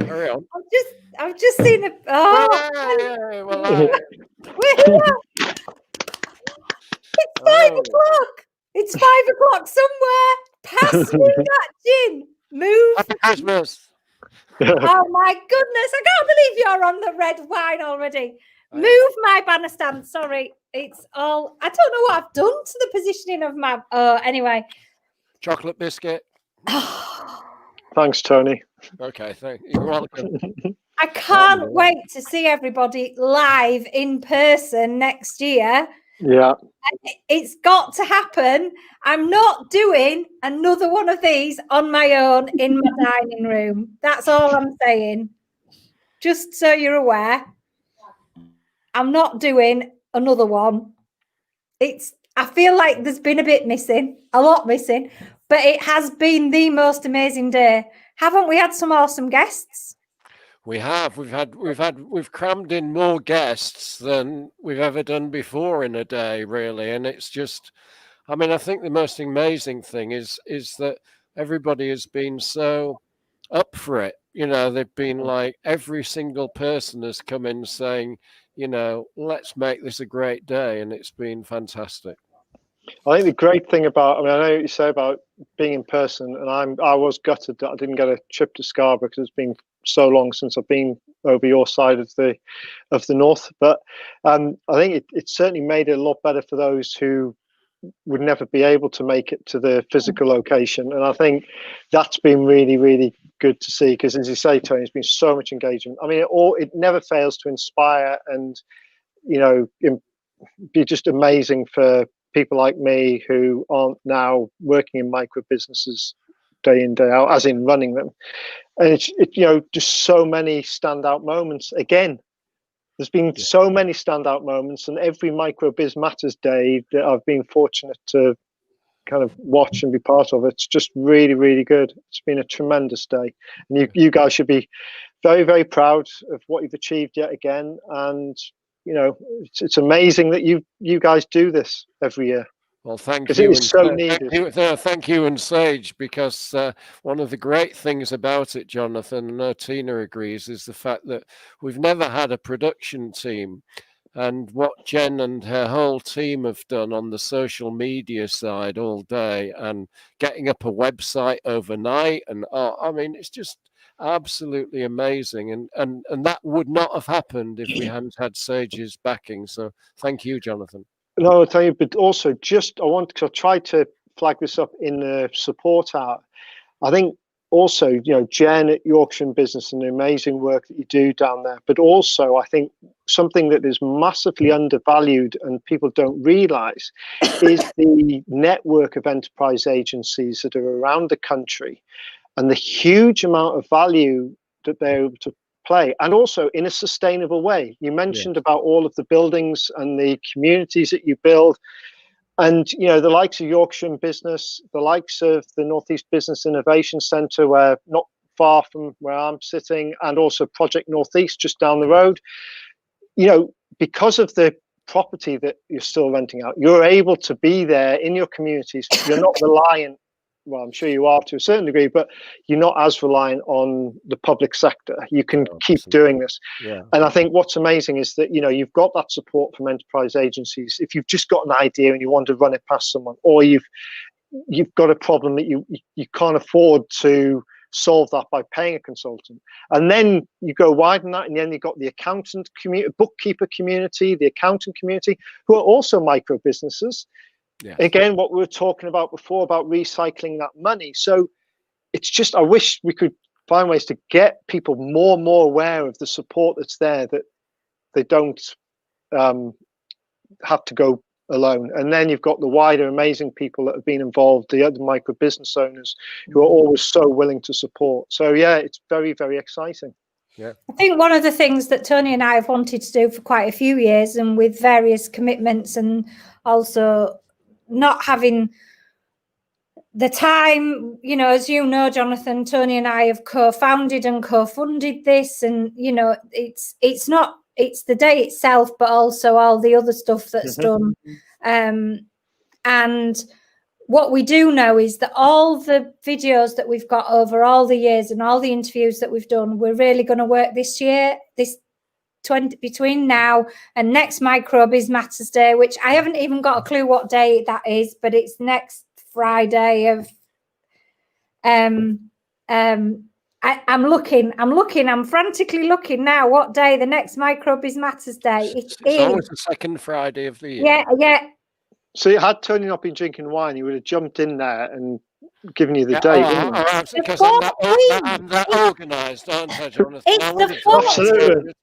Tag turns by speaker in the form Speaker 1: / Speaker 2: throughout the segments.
Speaker 1: Carry on.
Speaker 2: I've just seen a. Oh,
Speaker 1: Yeah, well,
Speaker 2: we're here. It's 5 o'clock. It's 5 o'clock somewhere. Pass me that gin. Move.
Speaker 1: Happy Christmas.
Speaker 2: Oh my goodness! I can't believe you're on the red wine already. Move my banner stand. Sorry, it's all. I don't know what I've done to the positioning of my. Anyway.
Speaker 1: Chocolate biscuit.
Speaker 3: Thanks, Tony.
Speaker 1: Okay, you're welcome.
Speaker 2: I can't wait to see everybody live in person next year.
Speaker 3: Yeah.
Speaker 2: It's got to happen. I'm not doing another one of these on my own in my dining room. That's all I'm saying. Just so you're aware, I'm not doing another one. I feel like there's been a lot missing, but it has been the most amazing day. Haven't we had some awesome guests?
Speaker 1: We have. We've crammed in more guests than we've ever done before in a day, really. And it's just, I mean, I think the most amazing thing is that everybody has been so up for it. You know, they've been like, every single person has come in saying, you know, let's make this a great day. And it's been fantastic.
Speaker 3: I think the great thing about, I mean, I know what you say about being in person, and I was gutted that I didn't get a trip to Scarborough because it's been so long since I've been over your side of the north. But I think it certainly made it a lot better for those who would never be able to make it to the physical location. And I think that's been really, really good to see, because as you say, Tony, there's been so much engagement. I mean, it never fails to inspire and, you know, be just amazing for people like me who aren't now working in micro businesses day in, day out, as in running them. And it's you know, just so many standout moments. Again, there's been so many standout moments, and every Micro Biz Matters day that I've been fortunate to kind of watch and be part of, it's just really, really good. It's been a tremendous day, and you guys should be very, very proud of what you've achieved yet again. And you know, it's amazing that you guys do this every year.
Speaker 1: Well, thank
Speaker 3: you.
Speaker 1: It's so needed. Thank you and Sage, because one of the great things about it, Jonathan, and I know Tina agrees, is the fact that we've never had a production team. And what Jen and her whole team have done on the social media side all day, and getting up a website overnight, and I mean, it's just absolutely amazing. And that would not have happened if we hadn't had Sage's backing. So thank you, Jonathan.
Speaker 3: No, I'll tell you, but also I tried to flag this up in the support hour. I think also, you know, Jen at Yorkshire Business and the amazing work that you do down there, but also I think something that is massively undervalued and people don't realize is the network of enterprise agencies that are around the country and the huge amount of value that they're able to play, and also in a sustainable way. You mentioned about all of the buildings and the communities that you build, and you know, the likes of Yorkshire Business, the likes of the Northeast Business Innovation Centre, where not far from where I'm sitting, and also Project Northeast just down the road. You know, because of the property that you're still renting out, you're able to be there in your communities. You're not reliant. Well, I'm sure you are to a certain degree, but you're not as reliant on the public sector. You can keep doing this. Yeah. And I think what's amazing is that, you know, you've got that support from enterprise agencies. If you've just got an idea and you want to run it past someone, or you've got a problem that you can't afford to solve that by paying a consultant. And then you go wide on that, and then you've got the accountant community, bookkeeper community, the accountant community, who are also micro businesses. Yes. Again, what we were talking about before about recycling that money. So it's just, I wish we could find ways to get people more and more aware of the support that's there, that they don't have to go alone. And then you've got the wider amazing people that have been involved, the other micro business owners who are always so willing to support. So yeah, it's very, very exciting.
Speaker 1: Yeah.
Speaker 2: I think one of the things that Tony and I have wanted to do for quite a few years, and with various commitments and also not having the time, you know, as you know, Jonathan, Tony and I have co-founded and co-funded this, and you know, it's the day itself, but also all the other stuff that's done. And what we do know is that all the videos that we've got over all the years and all the interviews that we've done, we're really going to work this year, between now and next Micro Biz Matters Day, which I haven't even got a clue what day that is, but it's next Friday of I'm frantically looking now what day the next Micro Biz Matters Day
Speaker 1: It's always the second Friday of the year.
Speaker 2: Yeah.
Speaker 3: So had Tony not been drinking wine, he would have jumped in there and given you the date, wouldn't he?
Speaker 1: Because I'm that organised, aren't I, Jonathan?
Speaker 2: It's the
Speaker 3: Absolutely.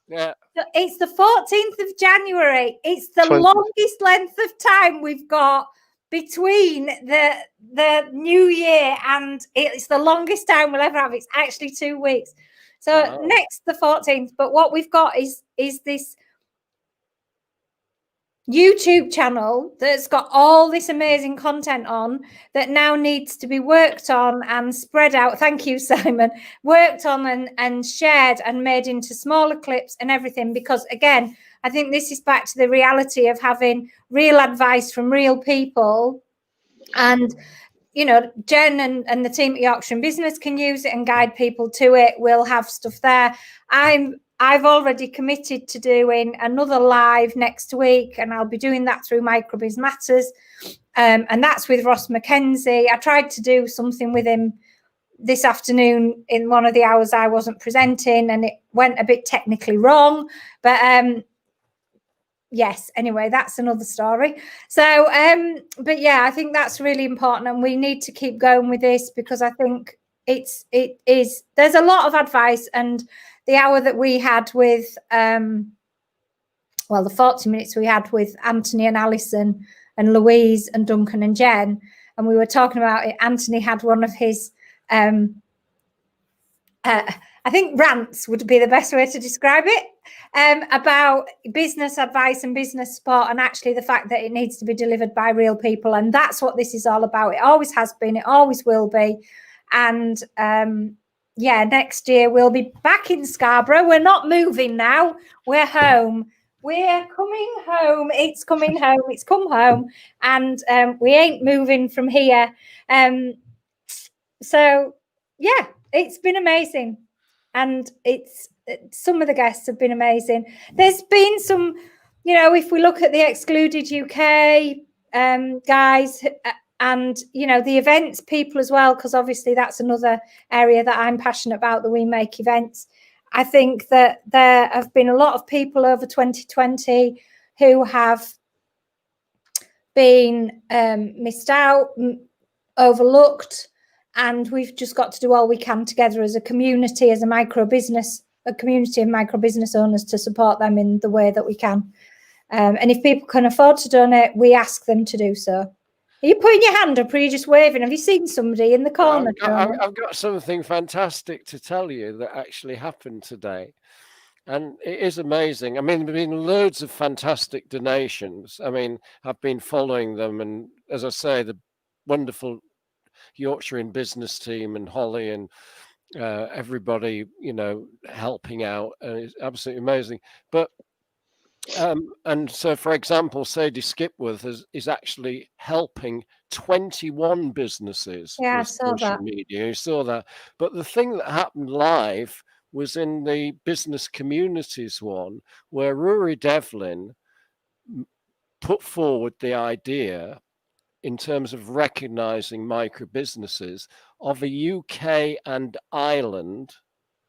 Speaker 1: Yeah.
Speaker 2: It's the 14th of January. It's the longest length of time we've got between the new year and it's the longest time we'll ever have. It's actually 2 weeks. So next the 14th. But what we've got is this YouTube channel that's got all this amazing content on that now needs to be worked on and spread out. Thank you, Simon. Worked on and shared and made into smaller clips and everything, because again, I think this is back to the reality of having real advice from real people. And you know, Jen and the team at Yorkshire Business can use it and guide people to it. We'll have stuff there. I've already committed to doing another live next week, and I'll be doing that through Micro Biz Matters. And that's with Ross McKenzie. I tried to do something with him this afternoon in one of the hours I wasn't presenting, and it went a bit technically wrong. But yes, anyway, that's another story. So, but yeah, I think that's really important, and we need to keep going with this, because I think there's a lot of advice. And the hour that we had with, the 40 minutes we had with Anthony and Alison and Louise and Duncan and Jen, and we were talking about it. Anthony had one of his, I think rants would be the best way to describe it, about business advice and business support, and actually the fact that it needs to be delivered by real people. And that's what this is all about. It always has been, it always will be. And yeah, next year we'll be back in Scarborough. We're not moving now. We're home. We're coming home. It's coming home. It's come home. And we ain't moving from here. So, yeah, it's been amazing. And some of the guests have been amazing. There's been some, you know, if we look at the Excluded UK guys, and, you know, the events people as well, because obviously that's another area that I'm passionate about, that we make events. I think that there have been a lot of people over 2020 who have been missed out, overlooked, and we've just got to do all we can together as a community, as a community of micro business owners, to support them in the way that we can. And if people can afford to donate, we ask them to do so. Are you putting your hand up, or are you just waving? Have you seen somebody in the corner?
Speaker 1: I've got something fantastic to tell you that actually happened today. And it is amazing. I mean, there have been loads of fantastic donations. I mean, I've been following them. And as I say, the wonderful Yorkshire Business team and Holly and everybody, you know, helping out. And it's absolutely amazing. But and so, for example, Sadie Skipworth is actually helping 21 businesses with social media. You saw that. But the thing that happened live was in the business communities one, where Rory Devlin put forward the idea, in terms of recognizing micro businesses, of a UK and Ireland,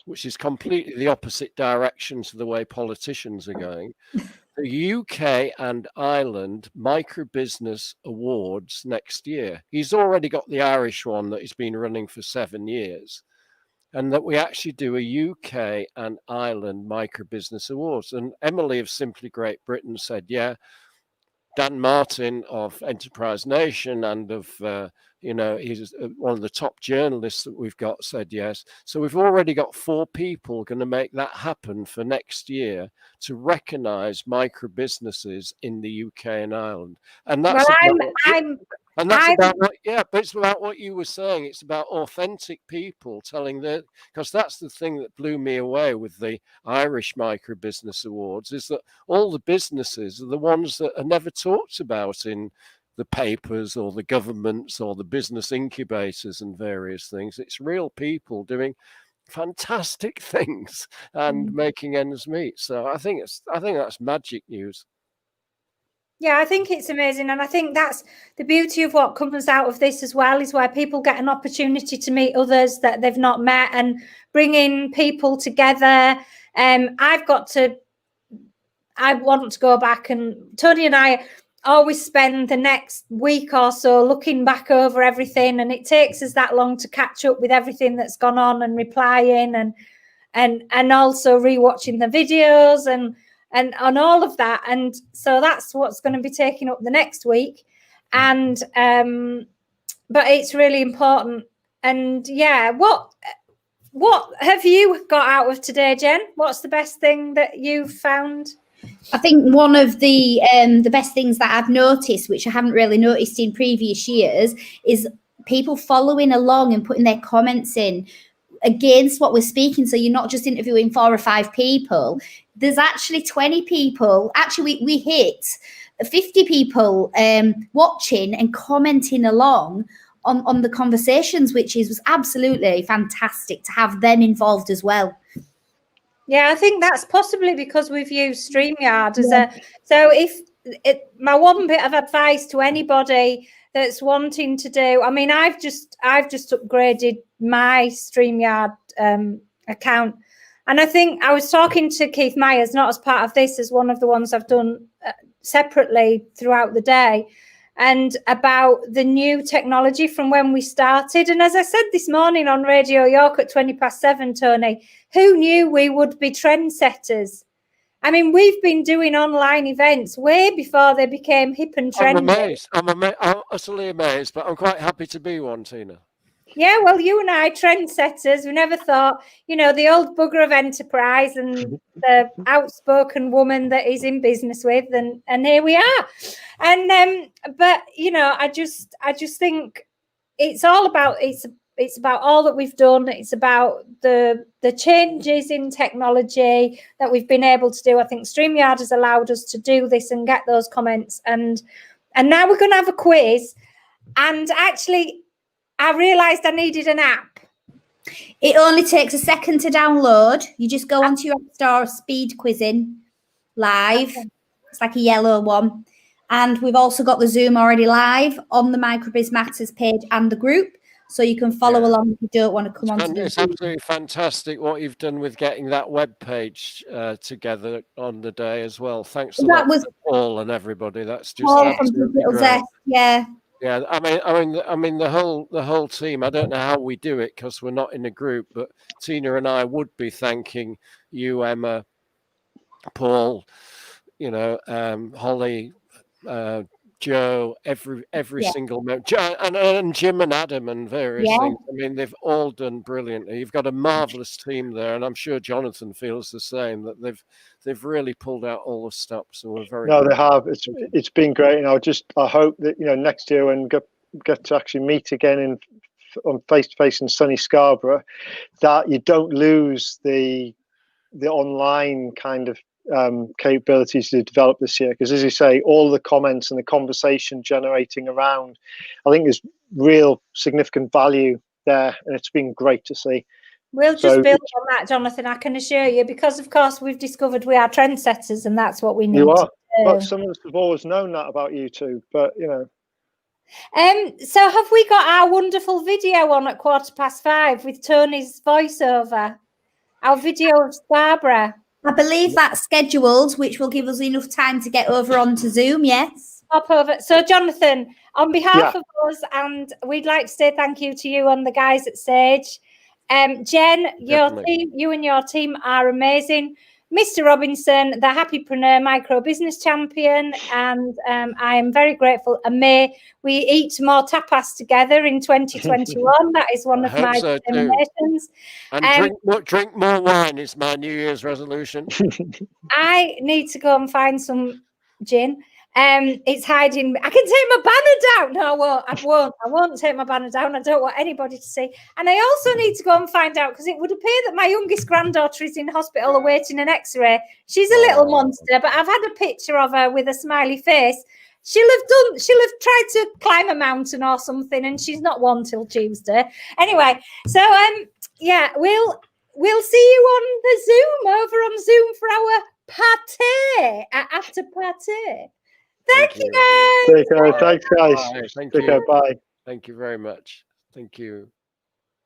Speaker 1: which is completely the opposite direction to the way politicians are going, the UK and Ireland Micro Business Awards next year. He's already got the Irish one that he's been running for 7 years, and that we actually do a UK and Ireland Micro Business Awards. And Emily of Simply Great Britain said, yeah. Dan Martin of Enterprise Nation and of, you know, he's one of the top journalists that we've got, said yes. So we've already got 4 people going to make that happen for next year, to recognise micro businesses in the UK and Ireland. And that's about what you were saying. It's about authentic people telling their, because that's the thing that blew me away with the Irish Micro Business Awards, is that all the businesses are the ones that are never talked about in the papers or the governments or the business incubators and various things. It's real people doing fantastic things and making ends meet. So I think that's magic news.
Speaker 2: Yeah, I think it's amazing. And I think that's the beauty of what comes out of this as well, is where people get an opportunity to meet others that they've not met and bringing people together. I want to go back, and Tony and I always spend the next week or so looking back over everything. And it takes us that long to catch up with everything that's gone on and replying and also rewatching the videos and on all of that. And so that's what's going to be taking up the next week. And but it's really important. And yeah, what have you got out of today, Jen? What's the best thing that you've found?
Speaker 4: I think one of the best things that I've noticed, which I haven't really noticed in previous years, is people following along and putting their comments in against what we're speaking. So you're not just interviewing 4 or 5 people. There's actually 20 people. Actually, we hit 50 people watching and commenting along on the conversations, which was absolutely fantastic to have them involved as well.
Speaker 2: Yeah, I think that's possibly because we've used StreamYard so my one bit of advice to anybody that's wanting to do, I mean, I've just upgraded my StreamYard account. And I think I was talking to Keith Myers, not as part of this, as one of the ones I've done separately throughout the day, and about the new technology from when we started. And as I said this morning on Radio York at 7:20, Tony, who knew we would be trendsetters? I mean, we've been doing online events way before they became hip and trendy.
Speaker 1: I'm utterly amazed, but I'm quite happy to be one, Tina.
Speaker 2: Yeah, well, you and I, trendsetters, we never thought, the old bugger of enterprise and the outspoken woman that he's in business with, and here we are. And but I just think it's all about it's about all that we've done. It's about the changes in technology that we've been able to do. I think StreamYard has allowed us to do this and get those comments. And now we're going to have a quiz. And actually, I realised I needed an app.
Speaker 4: It only takes a second to download. You just go onto your App Store, Speed Quizzing Live. Okay. It's like a yellow one. And we've also got the Zoom already live on the Microbiz Matters page and the group. So you can follow along if you don't want to come on.
Speaker 1: It's absolutely fantastic what you've done with getting that web page together on the day as well. Thanks a lot to Paul and everybody. That's just absolutely great.
Speaker 4: Yeah.
Speaker 1: Yeah, I mean the whole team. I don't know how we do it because we're not in a group, but Tina and I would be thanking you, Emma, Paul, Holly, Joe, every single member, and Jim and Adam and various things. I mean, they've all done brilliantly. You've got a marvelous team there, and I'm sure Jonathan feels the same, that they've really pulled out all the stops. So we're very
Speaker 3: they have. It's been great, and I hope that next year when get to actually meet again on face to face in sunny Scarborough, that you don't lose the online kind of capabilities to develop this year, because as you say, all the comments and the conversation generating around, I think there's real significant value there, and it's been great to see.
Speaker 2: We'll just build on that, Jonathan, I can assure you, because of course we've discovered we are trendsetters, and that's what we need.
Speaker 3: You are. But some of us have always known that about you two, but
Speaker 2: so have we got our wonderful video on at 5:15 with Tony's voiceover, our video of Scarborough?
Speaker 4: I believe that's scheduled, which will give us enough time to get over onto Zoom, yes.
Speaker 2: Hop over. So, Jonathan, on behalf of us, and we'd like to say thank you to you and the guys at Sage. Jen, you and your team are amazing. Mr. Robinson, the Happypreneur Micro Business Champion, and I am very grateful. And may we eat more tapas together in 2021. That is one of my determinations.
Speaker 1: And drink more wine is my New Year's resolution.
Speaker 2: I need to go and find some gin. It's hiding. I can take my banner down. No, I won't take my banner down. I don't want anybody to see. And I also need to go and find out, because it would appear that my youngest granddaughter is in hospital awaiting an X-ray. She's a little monster, but I've had a picture of her with a smiley face. She'll have tried to climb a mountain or something, and she's not one till Tuesday. Anyway, so yeah, we'll see you on the Zoom, over on Zoom for our party, after party. Thank you, guys.
Speaker 3: Thanks, guys.
Speaker 1: Bye. Thank
Speaker 3: Take care.
Speaker 1: you.
Speaker 3: Bye.
Speaker 1: Thank you very much. Thank you.